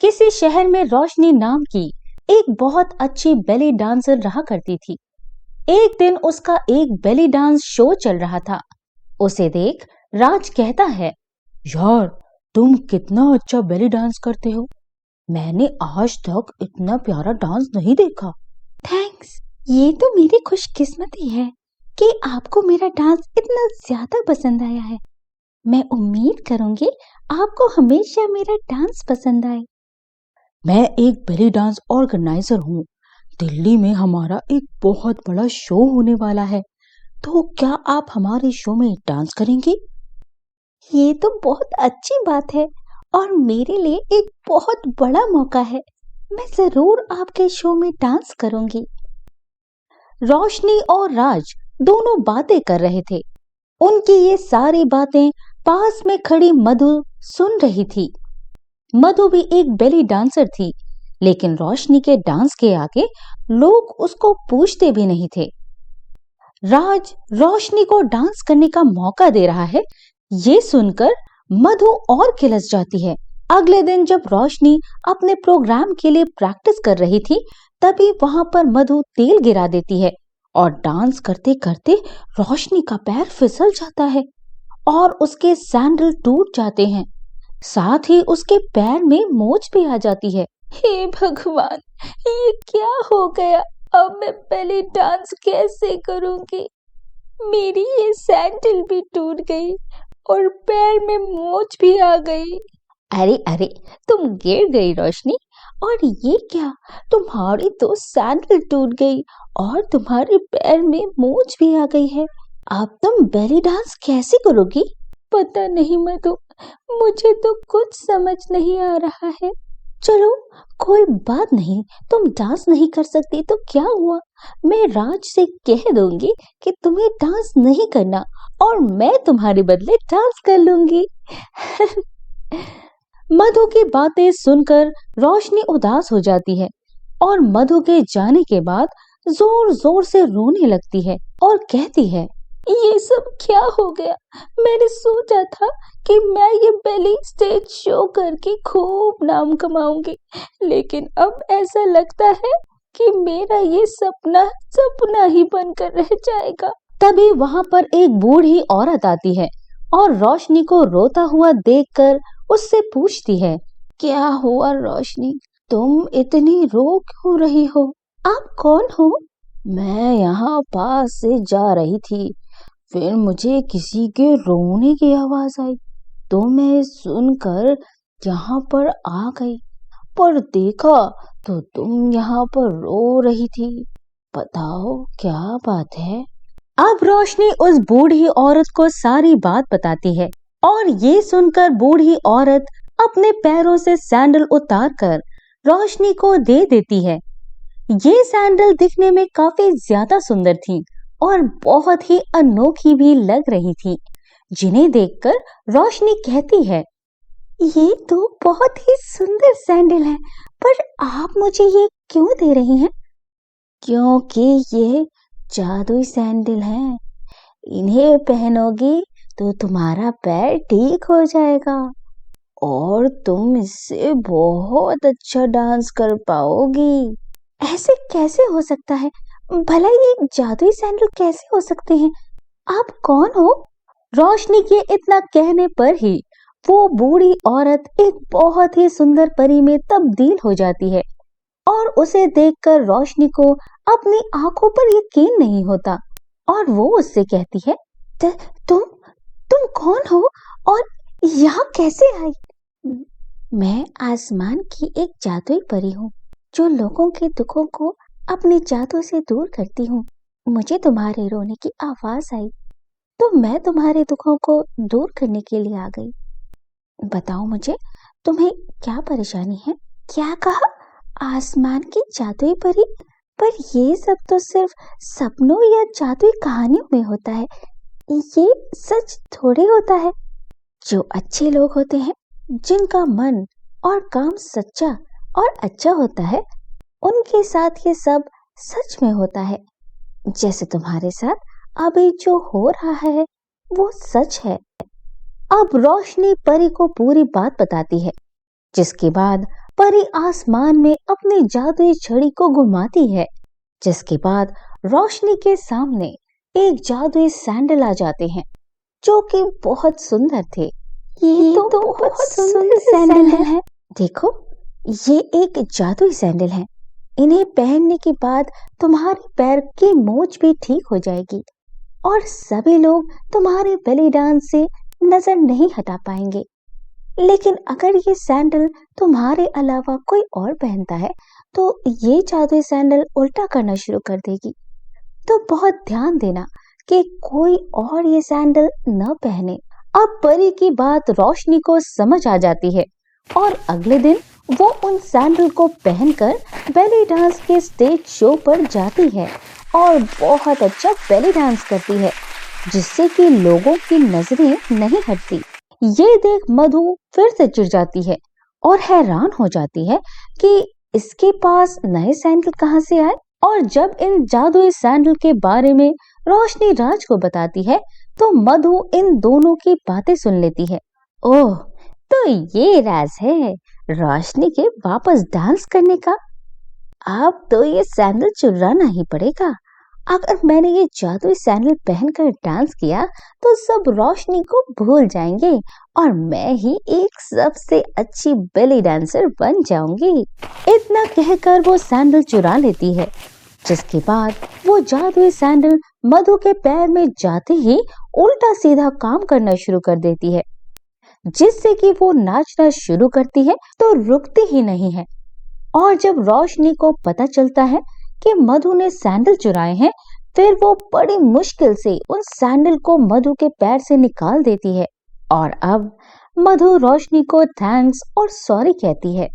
किसी शहर में रोशनी नाम की एक बहुत अच्छी बेली डांसर रहा करती थी। एक दिन उसका एक बेली डांस शो चल रहा था। उसे देख राज कहता है, यार तुम कितना अच्छा बेली डांस करते हो। मैंने आज तक इतना प्यारा डांस नहीं देखा। थैंक्स, ये तो मेरी खुशकिस्मती है कि आपको मेरा डांस इतना ज्यादा पसंद आया है। मैं उम्मीद करूंगी आपको हमेशा मेरा डांस पसंद आए। मैं एक बेली डांस ऑर्गेनाइजर हूँ। दिल्ली में हमारा एक बहुत बड़ा शो होने वाला है, तो क्या आप हमारे शो में डांस करेंगी? ये तो बहुत अच्छी बात है और मेरे लिए एक बहुत बड़ा मौका है। मैं जरूर आपके शो में डांस करूंगी। रोशनी और राज दोनों बातें कर रहे थे। उनकी ये सारी बातें पास में खड़ी मधु सुन रही थी। मधु भी एक बेली डांसर थी, लेकिन रोशनी के डांस के आगे लोग उसको पूछते भी नहीं थे। राज रोशनी को डांस करने का मौका दे रहा है, ये सुनकर मधु और खिलस जाती है। अगले दिन जब रोशनी अपने प्रोग्राम के लिए प्रैक्टिस कर रही थी, तभी वहां पर मधु तेल गिरा देती है और डांस करते करते रोशनी का पैर फिसल जाता है और उसके सैंडल टूट जाते हैं। साथ ही उसके पैर में मोच भी आ जाती है। हे भगवान, ये क्या हो गया? अब मैं बेली डांस कैसे करूंगी? मेरी ये सैंडल भी टूट गई और पैर में मोच भी आ गई। अरे अरे, तुम गिर गई रोशनी, और ये क्या, तुम्हारी तो सैंडल टूट गई और तुम्हारे पैर में मोच भी आ गई है। अब तुम बेली डांस कैसे करोगी? पता नहीं मधु, मुझे तो कुछ समझ नहीं आ रहा है। चलो कोई बात नहीं, तुम डांस नहीं कर सकती तो क्या हुआ, मैं राज से कह दूंगी कि तुम्हें डांस नहीं करना और मैं तुम्हारे बदले डांस कर लूंगी। मधु की बातें सुनकर रोशनी उदास हो जाती है और मधु के जाने के बाद जोर जोर से रोने लगती है और कहती है, ये सब क्या हो गया? मैंने सोचा था कि मैं ये बेली स्टेज शो करके खूब नाम कमाऊंगी, लेकिन अब ऐसा लगता है कि मेरा ये सपना सपना ही बनकर रह जाएगा। तभी वहां पर एक बूढ़ी औरत आती है और रोशनी को रोता हुआ देखकर उससे पूछती है, क्या हुआ रोशनी, तुम इतनी रो क्यों रही हो? आप कौन हो? मैं यहाँ पास से जा रही थी, फिर मुझे किसी के रोने की आवाज आई, तो मैं सुनकर यहाँ पर आ गई, पर देखा तो तुम यहाँ पर रो रही थी। बताओ क्या बात है? अब रोशनी उस बूढ़ी औरत को सारी बात बताती है और ये सुनकर बूढ़ी औरत अपने पैरों से सैंडल उतारकर रोशनी को दे देती है। ये सैंडल दिखने में काफी ज्यादा सुंदर थी और बहुत ही अनोखी भी लग रही थी, जिन्हें देखकर रोशनी कहती है, ये तो बहुत ही सुंदर सैंडल है, पर आप मुझे ये क्यों दे रही हैं? क्योंकि ये जादुई सैंडल हैं, इन्हें पहनोगी तो तुम्हारा पैर ठीक हो जाएगा और तुम इससे बहुत अच्छा डांस कर पाओगी। ऐसे कैसे हो सकता है? भला ये जादुई सैंडल कैसे हो सकते हैं? आप कौन हो? रोशनी के इतना कहने पर ही वो बूढ़ी औरत एक बहुत ही सुंदर परी में तब्दील हो जाती है और उसे देखकर रोशनी को अपनी आंखों पर यकीन नहीं होता और वो उससे कहती है, तुम कौन हो और यहाँ कैसे आई? मैं आसमान की एक जादुई परी हूँ, जो लोगों के दुखों को अपने जादू से दूर करती हूँ। मुझे तुम्हारे रोने की आवाज आई, तो मैं तुम्हारे दुखों को दूर करने के लिए आ गई। बताओ मुझे, तुम्हें क्या परेशानी है? क्या कहा? आसमान की जादुई परी? पर ये सब तो सिर्फ सपनों या जादुई कहानियों में होता है, ये सच थोड़ी होता है। जो अच्छे लोग होते हैं, जिनका मन और काम सच्चा और अच्छा होता है, उनके साथ ये सब सच में होता है। जैसे तुम्हारे साथ अभी जो हो रहा है वो सच है। अब रोशनी परी को पूरी बात बताती है, जिसके बाद परी आसमान में अपनी जादुई छड़ी को घुमाती है, जिसके बाद रोशनी के सामने एक जादुई सैंडल आ जाते हैं जो कि बहुत सुंदर थे। ये तो बहुत सुंदर सैंडल है। देखो, ये एक जादुई सैंडल है। इन्हें पहनने के बाद तुम्हारे पैर की मोच भी ठीक हो जाएगी और सभी लोग तुम्हारे बेली डांस से नजर नहीं हटा पाएंगे। लेकिन अगर ये सैंडल तुम्हारे अलावा कोई और पहनता है तो ये जादुई सैंडल उल्टा करना शुरू कर देगी। तो बहुत ध्यान देना कि कोई और ये सैंडल न पहने। अब परी की बात रोशनी को समझ आ जाती है और अगले दिन वो उन सैंडल को पहनकर बेली डांस के स्टेज शो पर जाती है और बहुत अच्छा बेली डांस करती है, जिससे कि लोगों की नजरें नहीं हटती। ये देख मधु फिर से चिढ़ जाती है और हैरान हो जाती है कि इसके पास नए सैंडल कहाँ से आए। और जब इन जादुई सैंडल के बारे में रोशनी राज को बताती है तो मधु इन दोनों की बातें सुन लेती है। ओह, तो ये राज है रोशनी के वापस डांस करने का। अब तो ये सैंडल चुराना ही पड़ेगा। अगर मैंने ये जादुई सैंडल पहनकर डांस किया तो सब रोशनी को भूल जाएंगे और मैं ही एक सबसे अच्छी बेली डांसर बन जाऊंगी। इतना कहकर वो सैंडल चुरा लेती है, जिसके बाद वो जादुई सैंडल मधु के पैर में जाते ही उल्टा सीधा काम करना शुरू कर देती है, जिससे कि वो नाचना शुरू करती है तो रुकती ही नहीं है। और जब रोशनी को पता चलता है कि मधु ने सैंडल चुराए हैं, फिर वो बड़ी मुश्किल से उन सैंडल को मधु के पैर से निकाल देती है। और अब मधु रोशनी को थैंक्स और सॉरी कहती है।